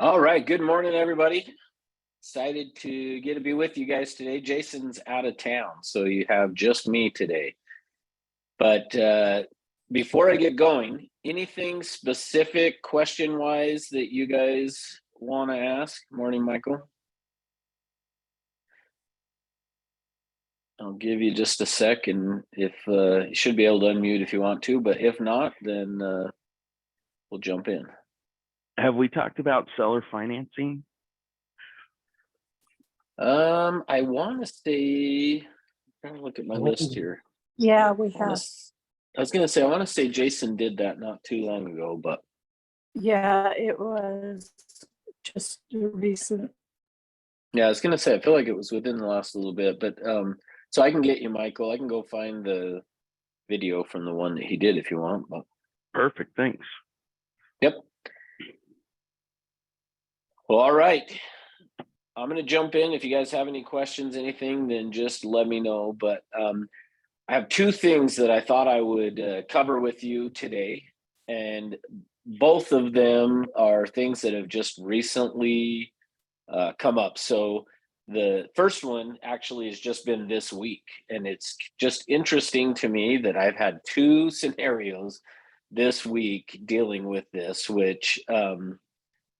All right. Good morning, everybody. Excited to get to be with you guys today. Jason's out of town, so you have just me today. But before I get going, anything specific question wise that you guys want to ask? Morning, Michael. I'll give you just a sec, and if you should be able to unmute if you want to, but if not, then we'll jump in. Have we talked about seller financing? I want to say, I'm trying to look at my list here. Yeah, we have. I was going to say, I want to say Jason did that not too long ago, but Yeah, it was just recent. yeah, I was going to say, I feel like it was within the last little bit, but so I can get you, Michael. I can go find the video from the one that he did if you want. But Perfect, thanks. yep. Well, all right. I'm going to jump in. If you guys have any questions, anything, then just let me know. But I have two things that I thought I would cover with you today. And both of them are things that have just recently come up. So the first one actually has just been this week. And it's just interesting to me that I've had two scenarios this week dealing with this, which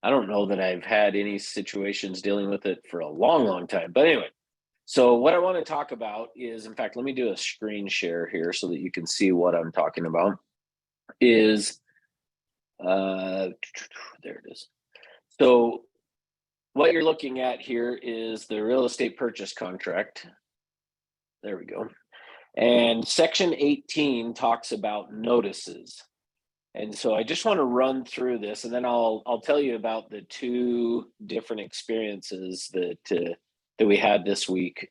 I don't know that I've had any situations dealing with it for a long, long time. But anyway, so what I want to talk about is, in fact, let me do a screen share here so that you can see what I'm talking about. Is there it is. So what you're looking at here is the real estate purchase contract. There we go. And section 18 talks about notices. And so I just want to run through this, and then I'll tell you about the two different experiences that we had this week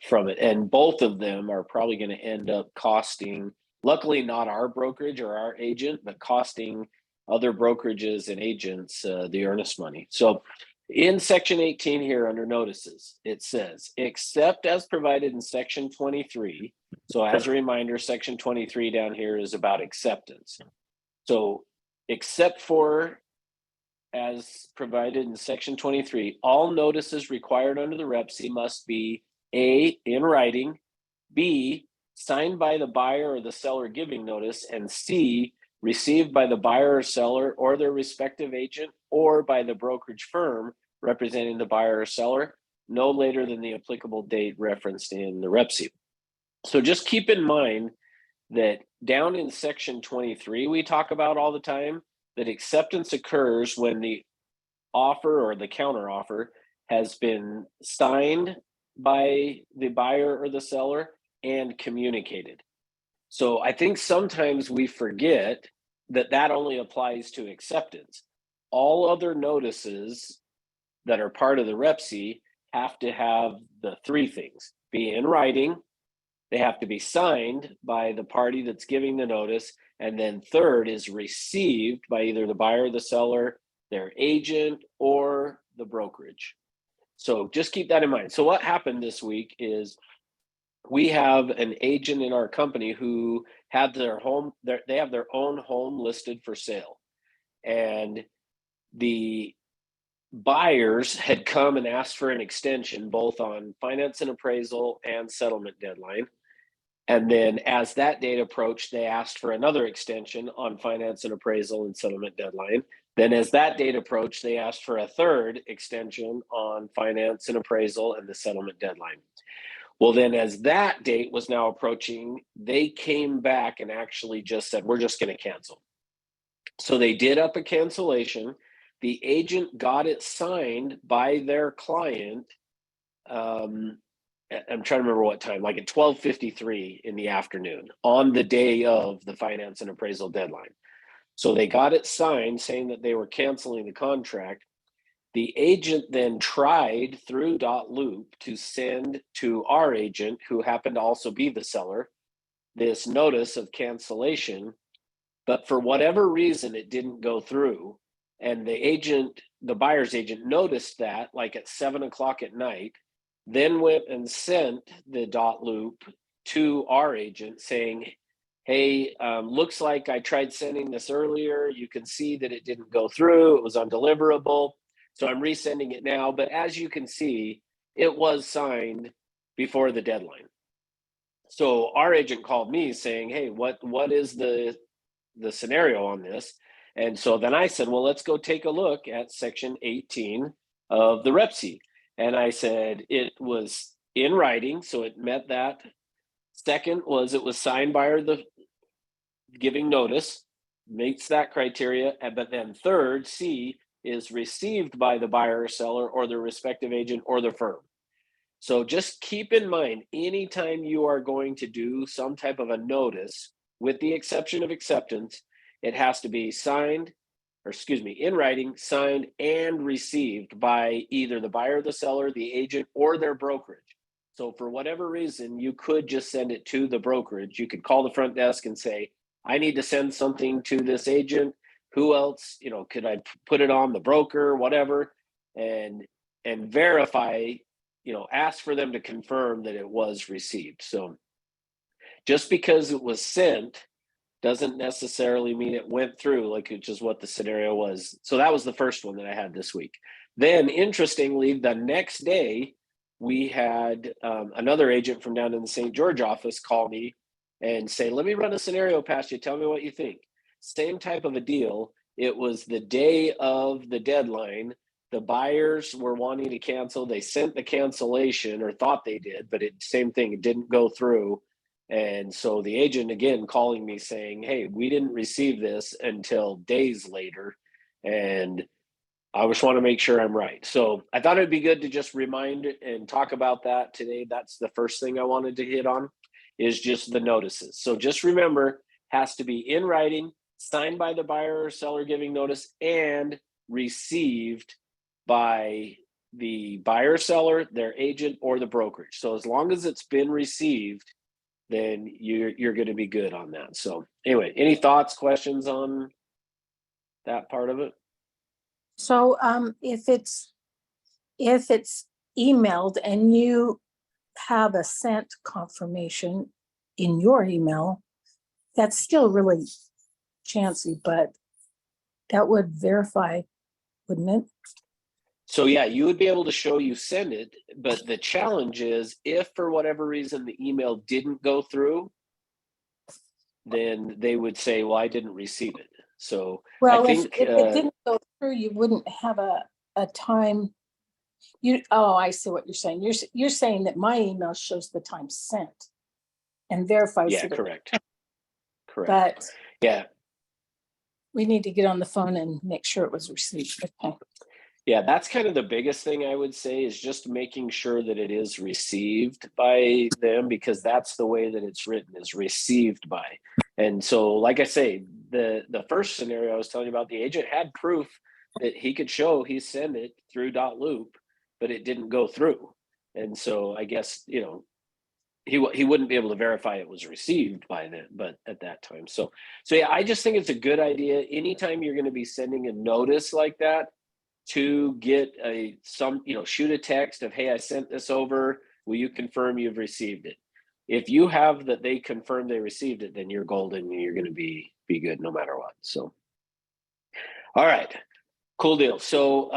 from it. And both of them are probably going to end up costing, luckily not our brokerage or our agent, but costing other brokerages and agents the earnest money. So in section 18 here under notices, it says, except as provided in section 23. So as a reminder, section 23 down here is about acceptance. So except for as provided in section 23, all notices required under the REPC must be A, in writing, B, signed by the buyer or the seller giving notice, and C, received by the buyer or seller or their respective agent or by the brokerage firm representing the buyer or seller no later than the applicable date referenced in the REPC. So just keep in mind that down in section 23, we talk about all the time that acceptance occurs when the offer or the counter offer has been signed by the buyer or the seller and communicated. So I think sometimes we forget that that only applies to acceptance. All other notices that are part of the REPC have to have the three things: be in writing, they have to be signed by the party that's giving the notice, and then third is received by either the buyer or the seller, their agent, or the brokerage. So just keep that in mind. So what happened this week is we have an agent in our company who had their home, they have their own home listed for sale. And the buyers had come and asked for an extension, both on finance and appraisal and settlement deadline. And then as that date approached, they asked for another extension on finance and appraisal and settlement deadline. Then as that date approached, they asked for a third extension on finance and appraisal and the settlement deadline. Well, then as that date was now approaching, they came back and actually just said, we're just going to cancel. So they did up a cancellation. The agent got it signed by their client. I'm trying to remember what time, like at 12:53 in the afternoon on the day of the finance and appraisal deadline. So they got it signed saying that they were canceling the contract. The agent then tried through .loop to send to our agent, who happened to also be the seller, this notice of cancellation. But for whatever reason, it didn't go through. And the agent, the buyer's agent, noticed that like at 7:00 at night, then went and sent the .loop to our agent saying, hey, looks like I tried sending this earlier. You can see that it didn't go through. It was undeliverable. So I'm resending it now, but as you can see, it was signed before the deadline. So our agent called me saying, hey, what is the scenario on this? And so then I said, well, let's go take a look at section 18 of the REPC. And I said it was in writing, so it met that. Second was it was signed by the giving notice, meets that criteria. But then third, C, is received by the buyer or seller or their respective agent or the firm. So just keep in mind, anytime you are going to do some type of a notice, with the exception of acceptance, it has to be signed, or excuse me, in writing, signed and received by either the buyer, the seller, the agent, or their brokerage. So for whatever reason, you could just send it to the brokerage. You could call the front desk and say, I need to send something to this agent. Who else, could I put it on the broker, whatever, and verify, ask for them to confirm that it was received. So just because it was sent doesn't necessarily mean it went through, like which is what the scenario was. So that was the first one that I had this week. Then interestingly, the next day we had another agent from down in the St. George office call me and say, let me run a scenario past you. Tell me what you think. Same type of a deal. It was the day of the deadline. The buyers were wanting to cancel. They sent the cancellation, or thought they did, but same thing, it didn't go through. And so the agent again calling me saying, hey, we didn't receive this until days later. And I just want to make sure I'm right. So I thought it'd be good to just remind and talk about that today. That's the first thing I wanted to hit on, is just the notices. So just remember, has to be in writing, signed by the buyer or seller giving notice, and received by the buyer, seller, their agent, or the brokerage. So as long as it's been received, then you're going to be good on that. So anyway, any thoughts, questions on that part of it? So if it's emailed and you have a sent confirmation in your email, that's still really chancy, but that would verify, wouldn't it? So yeah, you would be able to show you send it, but the challenge is if for whatever reason the email didn't go through, then they would say, well, I didn't receive it. So Well, I think if it didn't go through, you wouldn't have a time. I see what you're saying. You're saying that my email shows the time sent and verifies. yeah, that correct. But Yeah. we need to get on the phone and make sure it was received. Okay. Yeah, that's kind of the biggest thing I would say, is just making sure that it is received by them, because that's the way that it's written, is received by. And so, like I say, the first scenario I was telling you about, the agent had proof that he could show he sent it through .loop, but it didn't go through. And so I guess, he wouldn't be able to verify it was received by them, but at that time. So yeah, I just think it's a good idea. Anytime you're going to be sending a notice like that, to get shoot a text of, hey, I sent this over, will you confirm you've received it? If you have that they confirm they received it, then you're golden and you're going to be good no matter what. So all right, cool deal. So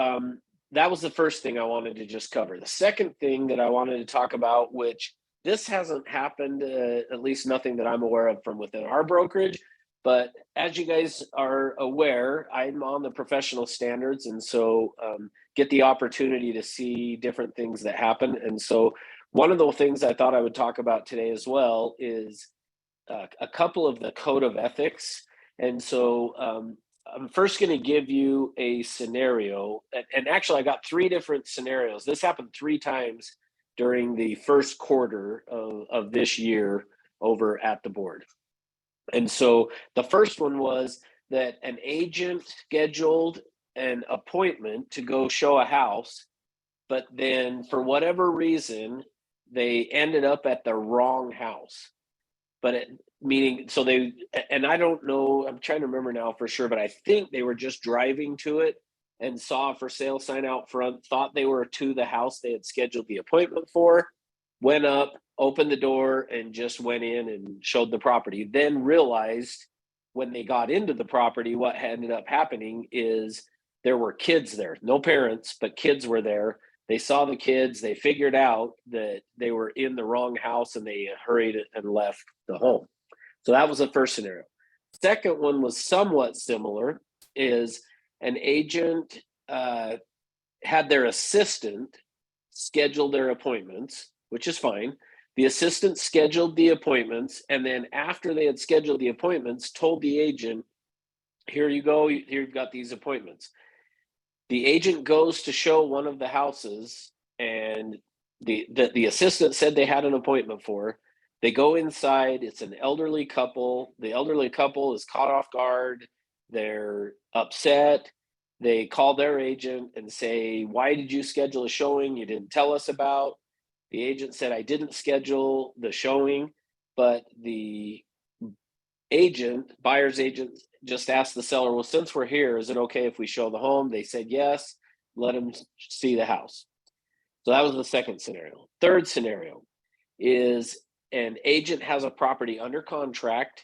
that was the first thing I wanted to just cover. The second thing that I wanted to talk about, which this hasn't happened, at least nothing that I'm aware of from within our brokerage, but as you guys are aware, I'm on the professional standards, and so get the opportunity to see different things that happen. And so one of the things I thought I would talk about today as well is a couple of the code of ethics. And so I'm first going to give you a scenario. And actually, I got 3 different scenarios. This happened 3 times during the first quarter of this year over at the board. And so the first one was that an agent scheduled an appointment to go show a house, but then for whatever reason, they ended up at the wrong house. But and I don't know, I'm trying to remember now for sure, but I think they were just driving to it and saw a for sale sign out front, thought they were to the house they had scheduled the appointment for, went up, opened the door, and just went in and showed the property. Then realized when they got into the property, what ended up happening is there were kids there, no parents, but kids were there. They saw the kids, they figured out that they were in the wrong house and they hurried and left the home. So that was the first scenario. Second one was somewhat similar, is an agent had their assistant schedule their appointments, which is fine. The assistant scheduled the appointments, and then after they had scheduled the appointments, told the agent, here you go, here you've got these appointments. The agent goes to show one of the houses, and the assistant said they had an appointment for. They go inside, it's an elderly couple. The elderly couple is caught off guard. They're upset. They call their agent and say, why did you schedule a showing you didn't tell us about? The agent said, I didn't schedule the showing, but the buyer's agent just asked the seller, well, since we're here, is it okay if we show the home? They said yes, let them see the house. So that was the second scenario. Third scenario is an agent has a property under contract,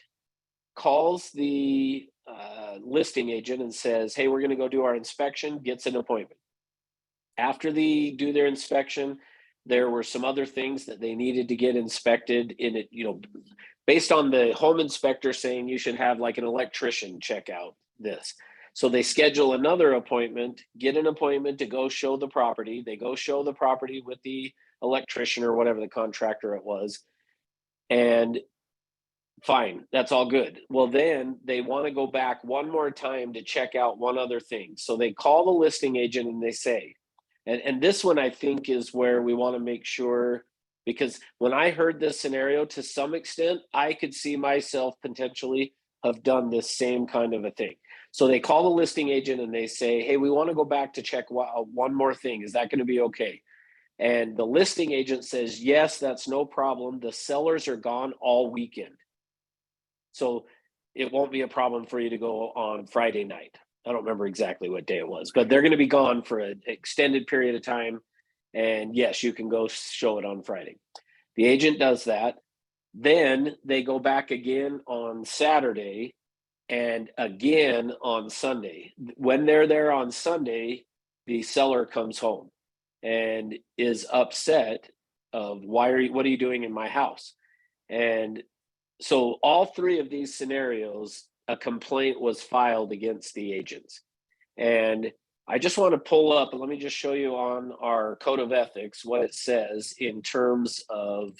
calls the listing agent and says, hey, we're going to go do our inspection, gets an appointment. After they do their inspection, there were some other things that they needed to get inspected in it, based on the home inspector saying you should have like an electrician check out this. So they schedule another appointment, get an appointment to go show the property. They go show the property with the electrician or whatever the contractor it was. And fine, that's all good. Well, then they want to go back one more time to check out one other thing. So they call the listing agent and they say, and this one I think is where we want to make sure, because when I heard this scenario, to some extent, I could see myself potentially have done this same kind of a thing. So they call the listing agent and they say, hey, we want to go back to check one more thing. Is that going to be okay? And the listing agent says, yes, that's no problem. The sellers are gone all weekend. So it won't be a problem for you to go on Friday night. I don't remember exactly what day it was, but they're going to be gone for an extended period of time. And yes, you can go show it on Friday. The agent does that. Then they go back again on Saturday and again on Sunday. When they're there on Sunday, the seller comes home and is upset of what are you doing in my house? And so all three of these scenarios, a complaint was filed against the agents. And I just want to pull up, let me just show you on our code of ethics what it says in terms of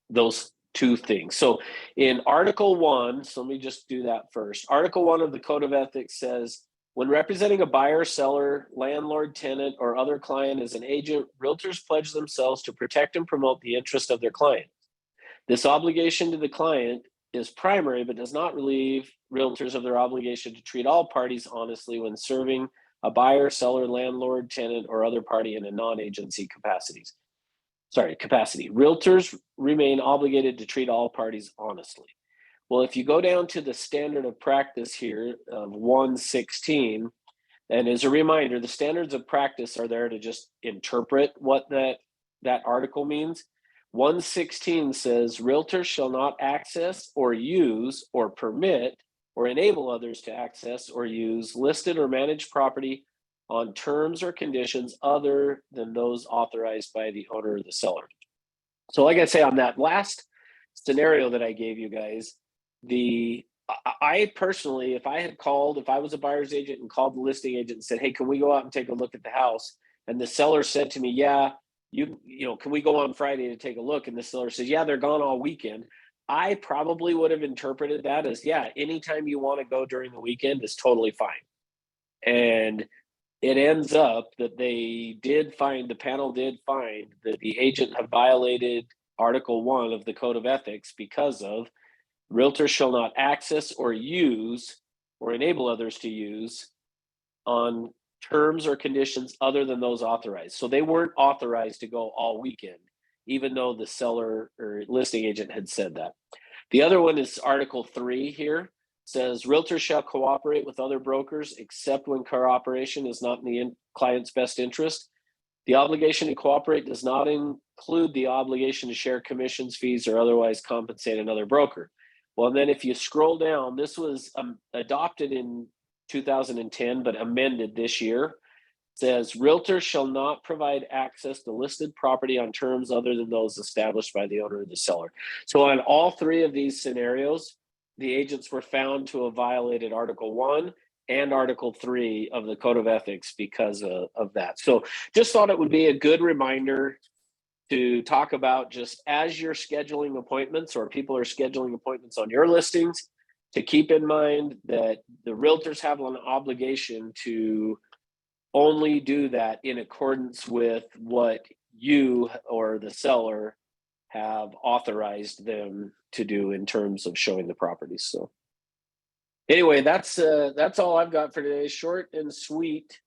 those two things. So in Article 1, so let me just do that first. Article 1 of the Code of Ethics says, when representing a buyer, seller, landlord, tenant, or other client as an agent, realtors pledge themselves to protect and promote the interest of their client. This obligation to the client is primary, but does not relieve realtors of their obligation to treat all parties honestly when serving a buyer, seller, landlord, tenant, or other party in a non-agency capacity. Realtors remain obligated to treat all parties honestly. Well, if you go down to the standard of practice here of 116, and as a reminder, the standards of practice are there to just interpret what that article means. 116 says realtors shall not access or use or permit or enable others to access or use listed or managed property on terms or conditions other than those authorized by the owner or the seller. So like I say, on that last scenario that I gave you guys, I personally, if I was a buyer's agent and called the listing agent and said, hey, can we go out and take a look at the house? And the seller said to me, yeah, can we go on Friday to take a look? And the seller says, yeah, they're gone all weekend. I probably would have interpreted that as, yeah, anytime you want to go during the weekend is totally fine. And it ends up that the panel did find that the agent had violated Article 1 of the Code of Ethics because of realtors shall not access or use or enable others to use on terms or conditions other than those authorized. So they weren't authorized to go all weekend, even though the seller or listing agent had said that. The other one is Article 3 here. Says realtors shall cooperate with other brokers except when cooperation is not in the client's best interest. The obligation to cooperate does not include the obligation to share commissions, fees, or otherwise compensate another broker. Well, then if you scroll down, this was adopted in 2010, but amended this year. Says realtors shall not provide access to listed property on terms other than those established by the owner or the seller. So on all three of these scenarios, the agents were found to have violated Article 1 and Article 3 of the Code of Ethics because of that. So just thought it would be a good reminder to talk about, just as you're scheduling appointments or people are scheduling appointments on your listings, to keep in mind that the realtors have an obligation to only do that in accordance with what you or the seller have authorized them to do in terms of showing the properties. So anyway, that's all I've got for today. Short and sweet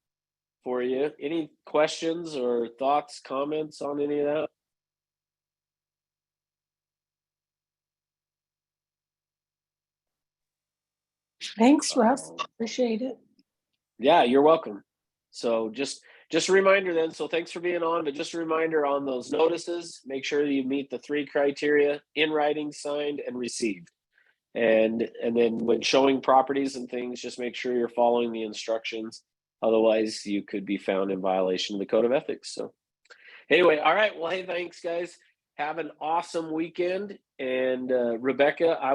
for you. Any questions or thoughts, comments on any of that? Thanks, Russ. Appreciate it. Yeah, you're welcome. So just a reminder then, so thanks for being on, but just a reminder on those notices, make sure that you meet the 3 criteria: in writing, signed, and received. And then when showing properties and things, just make sure you're following the instructions. Otherwise, you could be found in violation of the Code of Ethics. So anyway, all right. Well, hey, thanks, guys. Have an awesome weekend. And Rebecca,